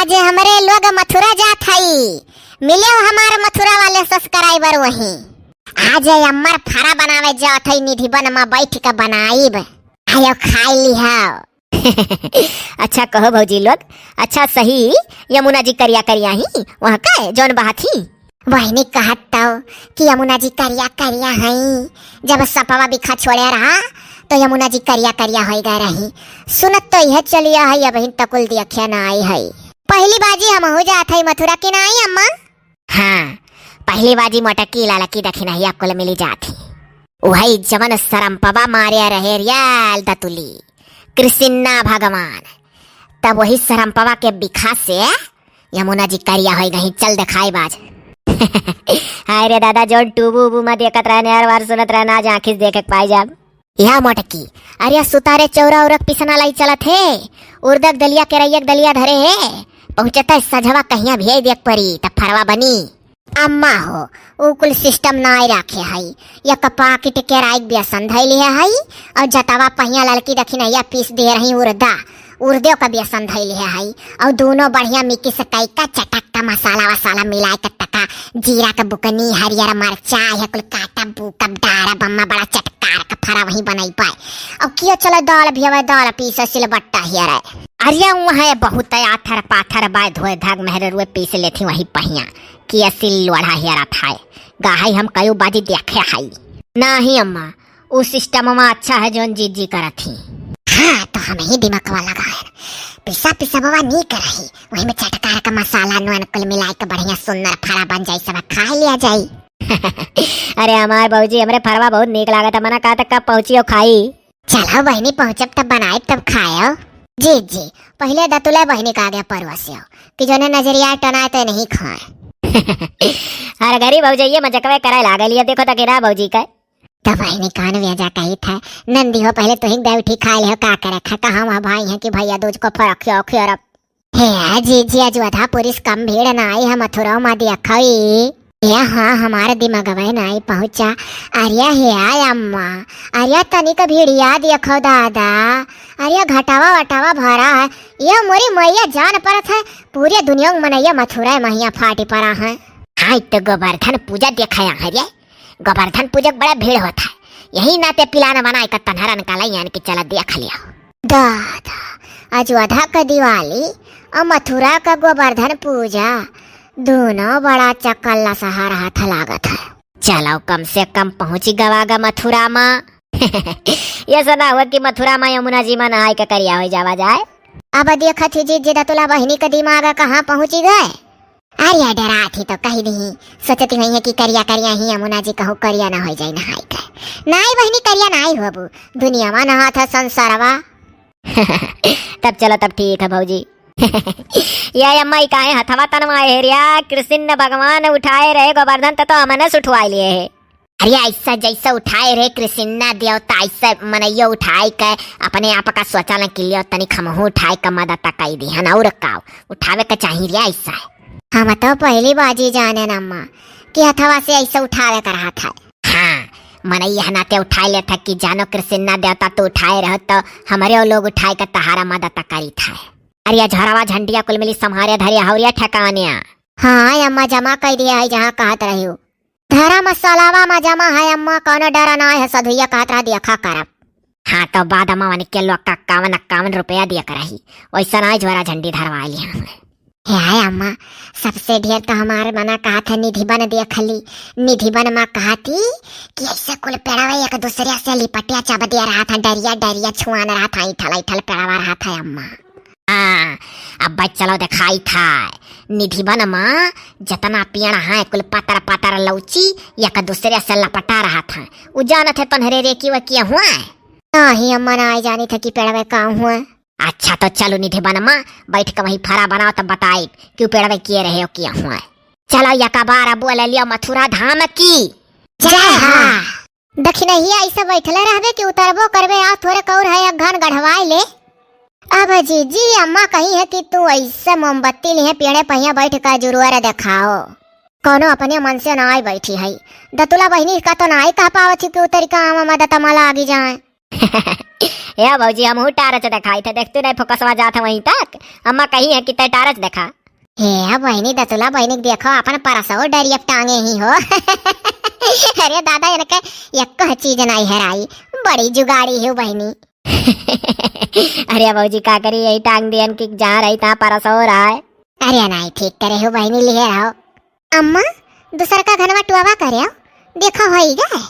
आज हमरे लोग मथुरा जात हई, मिले हमार मथुरा वाले सब्सक्राइबर वही। आज अम्मर फारा बनावे जात हई, निधि बन में बैठ के बनाईब, आयो खाई लिहाओ। अच्छा कहो भौजी लोग, अच्छा सही यमुना जी करिया करिया ही वहाँ का जौन बात ही वही कहत तो कि यमुना जी करिया करिया हई। जब सपवा बिखा छोड़े रहा तो यमुना जी करिया करिया हो गए रही। सुनत तो यह चलिया है, अब तकुल दिया ना आई है। पहली बाजी हम हो जात है मथुरा की ना आई अम्मा। हाँ, पहली बाजी मोटकी लालकी दखिना ही आपको मिली जाती। वही जवन सरम्पवा मारिया रहे रियाल दतुली कृष्णा भगवान, तब वही सरम्पवा के बिखा से यमुना जी करिया हो गई। चल दिखाई बाज। हाय रे दादा, जो टूबू उबू में देखत रहने हर बार सुनत रहना, आज आँखिस देखे पाई जाब। यह मोटकी अरे सुतारे चौरा उरक पिसना लाई चलत है, उर्दक दलिया के रैयक दलिया धरे है। पहुंचता सजवा कहिया भी देख परी तब फरवा बनी। अम्मा हो उ कुल सिस्टम ना रखे हई, या कपाकिट के राइक बेसन धैली है और जतावा पहिया लड़की दखी नैया पीस दे रही उर्दे का बेसन धैली है और दोनों बढ़िया मिक्की से कैका चटकता मसाला वसाला मिला के टका जीरा का बुकनी हरियर मरचा है कुल काटा बुका डारा बम्मा बड़ा चटकार का फरा वही बनाई पाए। अब कियो चलो दाल भी हवे, दाल पीस सिल बट्टा हियर है। अरे वहाँ बहुत आथर पाथर बाय धोए धाग मेहर रुए पीस लेती वही पहिया कि असिल लोढ़ा हियर था गाहाई हम कयो बाजी देखे हाई नहीं अम्मा। उस सिस्टम में अच्छा है जोन जी जी करत थी। हाँ तो हम ही दिमाग वाला गायर पिसा पिसा बाबा नहीं कर रही, वही में चटकार का मसाला नोन कुल मिला के बढ़िया सुंदर फरा बन जाई, सब खा लिया जाई। अरे हमार बहूजी हमरे फरवा बहुत नीक लागत, मना कहा तक कब पहुंची खाई। चलो बहनी पहुंचब तब बनाए तब खाओ। जी जी पहले दतुला बहनी का गया परवसियो कि जो नजरिया टना तो नहीं खाए। हर गरीब भौजी मजकवे करे लागल, ये देखो तो गिरा भौजी का तब बहनी कान वेजा कही था नंदी हो पहले तो ही बैठी खा ले हो का करे खा कहा वहाँ भाई है कि भैया दूज को फरक्यो खियरब हे जी जी आज वधा पुलिस कम भीड़ ना आई हम मथुरा में देखई। हाँ हमारे दिमाग में नहीं पहुंचा। अरे हे आय अम्मा, अरे तनिक भीड़िया देखो दादा, अरे घटावा वटावा भरा है। ये मोरी मैया जान परत है, पूरे दुनिया में मनैया मथुरा मैया फाटी पड़ा है। हाँ तो गोवर्धन पूजा देखा है रे, गोवर्धन पूजा बड़ा भीड़ होता है, यही नाते पिलाना बनाए का तनहरा निकाला यानी कि चला देख लिया। दादा अयोध्या का दिवाली और मथुरा का गोवर्धन पूजा दोनों बड़ा चक्कल्ला सहा रहा था लागत है। चलो कम से कम पहुंची गवागा मथुरा में। ये सुना हुआ कि मथुरा में यमुना जी में नहाय के करिया हो जावा जाए। अब देखा थी जी तुला बहनी का दिमाग कहाँ पहुंची गए। अरे डरा थी तो कही नहीं, सोचती नहीं है कि करिया करिया ही यमुना जी कहूँ करिया ना हो जाए नहाय के। नाई बहनी करिया नाई हो बू दुनिया में नहा था संसारवा। तब चलो तब ठीक है भौजी। या अम्मा काहे हथवा तनवाए रिया कृष्ण भगवान उठाए रहे गोवर्धन तो हमने उठवाए लिए है। अरे ऐसा जैसा उठाए रहे कृष्णा देवता ऐसा मनैयो उठाए के अपने आप का स्वचालन के लिए तनिक हमहू उठाए का मदद कई दी है और का उठावे का चाहिए रिया ऐसा है। हम तो पहली बाजी जाने न अम्मा कि हथवा से ऐसा उठावे का रहा था। हाँ मनैया नाते उठाए ले था कि जानो कृष्णा देवता तो उठाए रहो तो हमारे लोग उठाए का तहारा मदद करी था। अरे झरवा झंडिया कुल मिली संहारे धरिया हवरिया ठकानिया। हाँ अम्मा जमा कर दिया है जहाँ कहत रही हो, धरा मसालावा में जमा है अम्मा, कौनो डरा ना है सधुइया कहत रहा देखा करब। हाँ तो बाद अम्मा वन के लोग 51 रुपया दिया करही, वैसा ना झोरा झंडी धरवा लिया। है अम्मा सबसे ढेर तो हमारे मना कहा था निधि बन देख ली, निधि बन में कहा थी कि ऐसे कुल पेड़ावा एक दूसरे से लिपटिया चब दे रहा था, डरिया डरिया छुआन रहा था, इठल इठल पेड़ावा रहा था अम्मा। हाँ अब चलो दिखाई था निधि बन में जतना पियण है कुल पतर पतर लौची एक दूसरे से लपटा रहा था। वो जानत है तनहरे रे कि वह किया हुआ है नहीं अम्मा ना जानी था कि पेड़वे काम हुआ। अच्छा तो चलो निधि बन में बैठ के वही फरा बनाओ तब बताए क्यों पेड़वे किए रहे हो किया हुआ है। चलो यका बार बोल लियो मथुरा धाम की जय। हाँ दक्षिण ही ऐसा बैठले रहबे कि उतरबो करबे आ थोड़े कौर है घन गढ़वाए ले। अब जी अम्मा कही है कि तू ऐसे मोमबत्ती लिए पेड़े पहिया बैठ कर जुरुआर दिखाओ, कोनो अपने मन से ना आई बैठी है। दतुला बहनी का तो ना आई कह पावत कि उतरी का मदद माला आगे जाए। या भौजी हम टारच दिखाई थे, देखते नहीं फोकसवा जात है वहीं तक। अम्मा कही है कि तय टारच देखा। हे बहनी दतुला बहनी देखो अपन परसो डरियप टांगे ही हो। अरे दादा इनके एक चीज नहीं हराई, बड़ी जुगाड़ी है बहनी। अरे भौजी का करी, यही टांग दियन कि जहाँ रही तहाँ परस हो रहा है। अरे नहीं ठीक करे हो बहनी, लिए रहो। अम्मा दूसर का घनवा टुआवा करे देखो होई गए।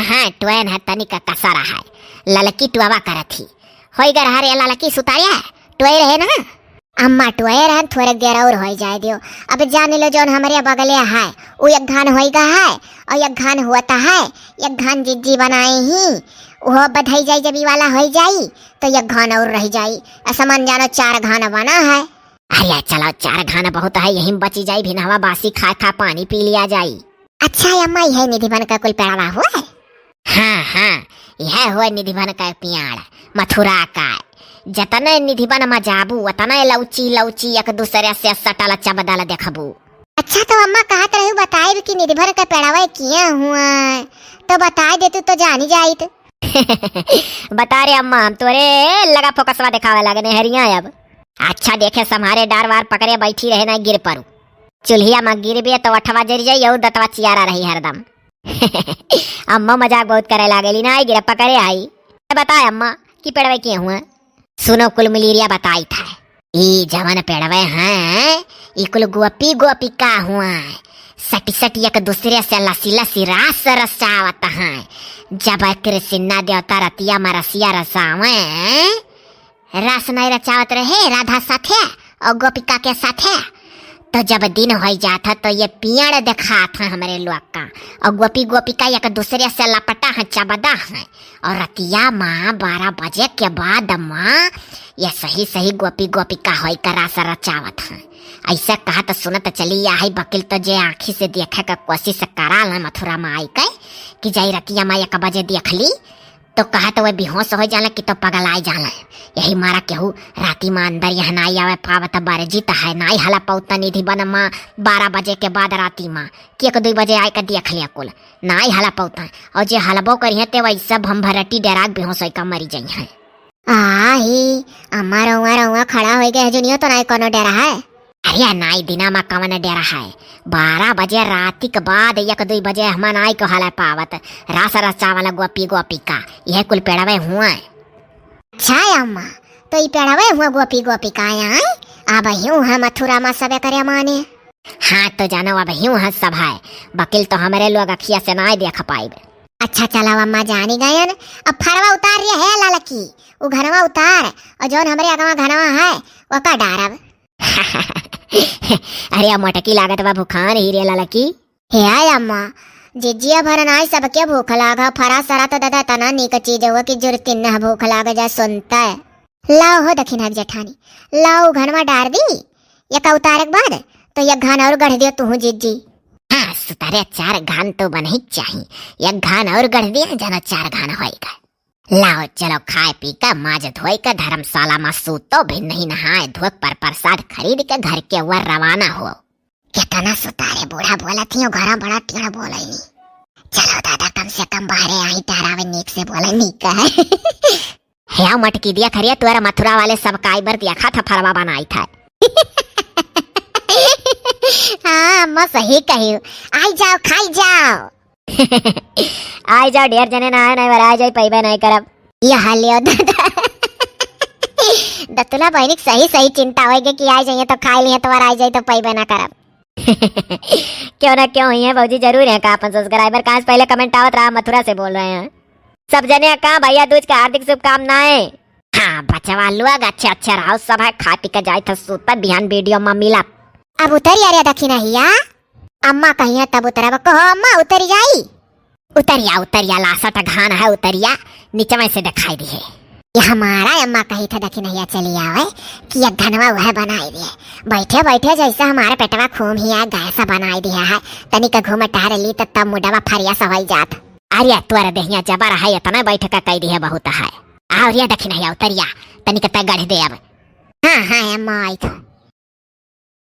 हाँ टुएन है तनिक कसरा है, ललकी टुआवा करत ही होई गर हरे ललकी सुतारिया टुए रहे ना। अम्मा टुए रहे थोड़े देर और हो जाए दियो। अब जान लो जोन हमारे बगले है वो एक घान होएगा है और एक घान हुआ है, एक घान जिज्जी बनाए ही वो बधाई जाई जब वाला हो जाई तो एक घान और रह जाई। असमान जानो 4 घान बना है। अरे चलो 4 घाना बहुत है, यही बची जाई भी नवा बासी खा खा पानी पी लिया जाई। अच्छा अम्मा यह निधि बन का कुल पेड़वा हुआ है। हाँ यह हुआ निधि बन का पियाड़ मथुरा का। जतने निधि बन मजाबू उतने लौची लौची एक दूसरे से सटल चबदल देखबू। अच्छा तो अम्मा कहत रही बताए भी कि निधि बन का पेड़वा किया हुआ तो बता देतू तो जानी जाइत। बता रे अम्मा, हम तोरे लगा फोकसवा दिखावे लगने हरिया अब। अच्छा देखे सम्हारे डार वार पकड़े बैठी रहे ना गिर परू। चूल्हिया में गिर बे तो अठवा जर जाई और दतवा चियारा रही हरदम। अम्मा मजाक बहुत करे लागेली ना, गिर पकड़े आई। बताए अम्मा कि पेड़वे किए हुआ। सुनो कुल मिलीरिया बताई था ई जवन पेड़वे हैं ई कुल गोपी गोपी का हुआ सटी सटी एक दूसरे से लसी लसी रास रसावत हैं। जब कृष्णा देवता रतिया में रसिया रसावे रस नहीं रचावत रहे राधा साथे और गोपिका के साथे, तो जब दिन हो जाता तो ये पियड़ दिखात है हमारे लोग का और गोपी गोपिका एक दूसरे से लपटा है चबदा है। और रतिया माँ 12 बजे के बाद माँ ये सही सही गोपी गोपिका हो कर रस रचावत है। ऐसा कहा तो सुनत चली आई बकील तो जे आँखी से देखे का कोशिश करा ल मथुरा में आई के कि जाई रतिया माँ 1 बजे देख ली तो कहा तो वह बेहोश हो जाला कि तो पगलाई जाला। यही मारा केहू राती में अंदर यह नाई आवे पावत बारे जीत है नाई हला पौता निधि बन माँ 12 बजे के बाद राती माँ कि 1-2 बजे आए का देख लिया कुल नाई हला पौता। और जे हलबो करी है ते वैसा भम्भरटी डेराक बेहोश होई का मरी जाई है। ही अम्मा रउआ खड़ा हो गए जुनियो तो नहीं कोनो डेरा है। अरे नाई दिना में कवन डेरा है, 12 बजे राती के बाद 1-2 बजे हम नाई को हला पावत रास रचा वाला गोपी गोपी का यह कुल पेड़वे हुआ। अच्छा अम्मा तो ये पेड़वे हुआ गोपी गोपी का यहाँ अब यूं है मथुरा में सबे करे माने। हाँ तो जानो अब यूं है सब है, बकील तो हमारे लोग अखिया से ना देख पाए। अच्छा चलो अम्मा जानी गए। अब फरवा उतार रही है लालकी वो घनवा उतार और जोन हमारे अगवा घनवा है वो का डारब। अरे मोटकी लागत बा भूखान ही रे ललकी। हे आय अम्मा जिजिया भरन आई सबके भूख लागा फरा सरा तो दादा तना नीक चीज हो कि जुरती न भूख लागा जा सुनता है। लाओ हो दखिना जेठानी लाओ घनवा डार दी एक उतारे के बाद तो एक घान और गढ़ दियो तू जिज्जी। हाँ सुतारे 4 घान तो बन ही चाहिए, 1 घान और गढ़ दिया जानो 4 घान होएगा। लाओ चलो खाए पी का माज धोई का धर्मशाला में सूतो भी नहीं नहाए धोक पर प्रसाद खरीद के घर के वर रवाना हो। कितना सुतारे बूढ़ा बोला थी घर बड़ा टेढ़ बोला नहीं। चलो दादा कम से कम बाहरे आई डरावे नीक से बोला नीक है। हे मटकी दिया खरिया तुअर मथुरा वाले सब काइबर दिया खा था फरवा बनाई था। हाँ अम्मा सही कही, आई जाओ खाई जाओ। आई जाओ ढेर जने ना नहीं आ जाए पैबे नहीं करब यह लियो दादा। दतुला बहनिक सही सही चिंता होगी कि आई जाइए तो खाई लिए तो आई जाए तो पैबे ना करब। क्यों ना क्यों ही है भौजी जरूर है का अपन सब्सक्राइबर कहाँ पहले कमेंट आवत रहा मथुरा से बोल रहे हैं सब जने कहाँ भैया दूज का हार्दिक शुभकामनाएं। हाँ बचवा लोग अच्छे अच्छे रहो सब है खा पी के जाए तो सुत बिहान वीडियो में मिला। अब उतरी अरे दखी नहीं अम्मा कही है तब उतरा कहो अम्मा उतरी जाई। उतरिया लासट घान है उतरिया नीचे में से दिखाई दी है। ये हमारा अम्मा कही था दखी नहीं चली आवे कि ये धनवा वह बनाई दिए बैठे बैठे जैसा हमारे पेटवा खूम ही गैसा बनाई दिया है तनिक घूम टहर ली तब मुडवा फरिया सवाई जात। अरे तुअर देहिया जबर है इतना बैठ का कह दी है बहुत है। और ये दखी नहीं उतरिया तनिक तय गढ़ दे अब। हाँ हाँ अम्मा आई था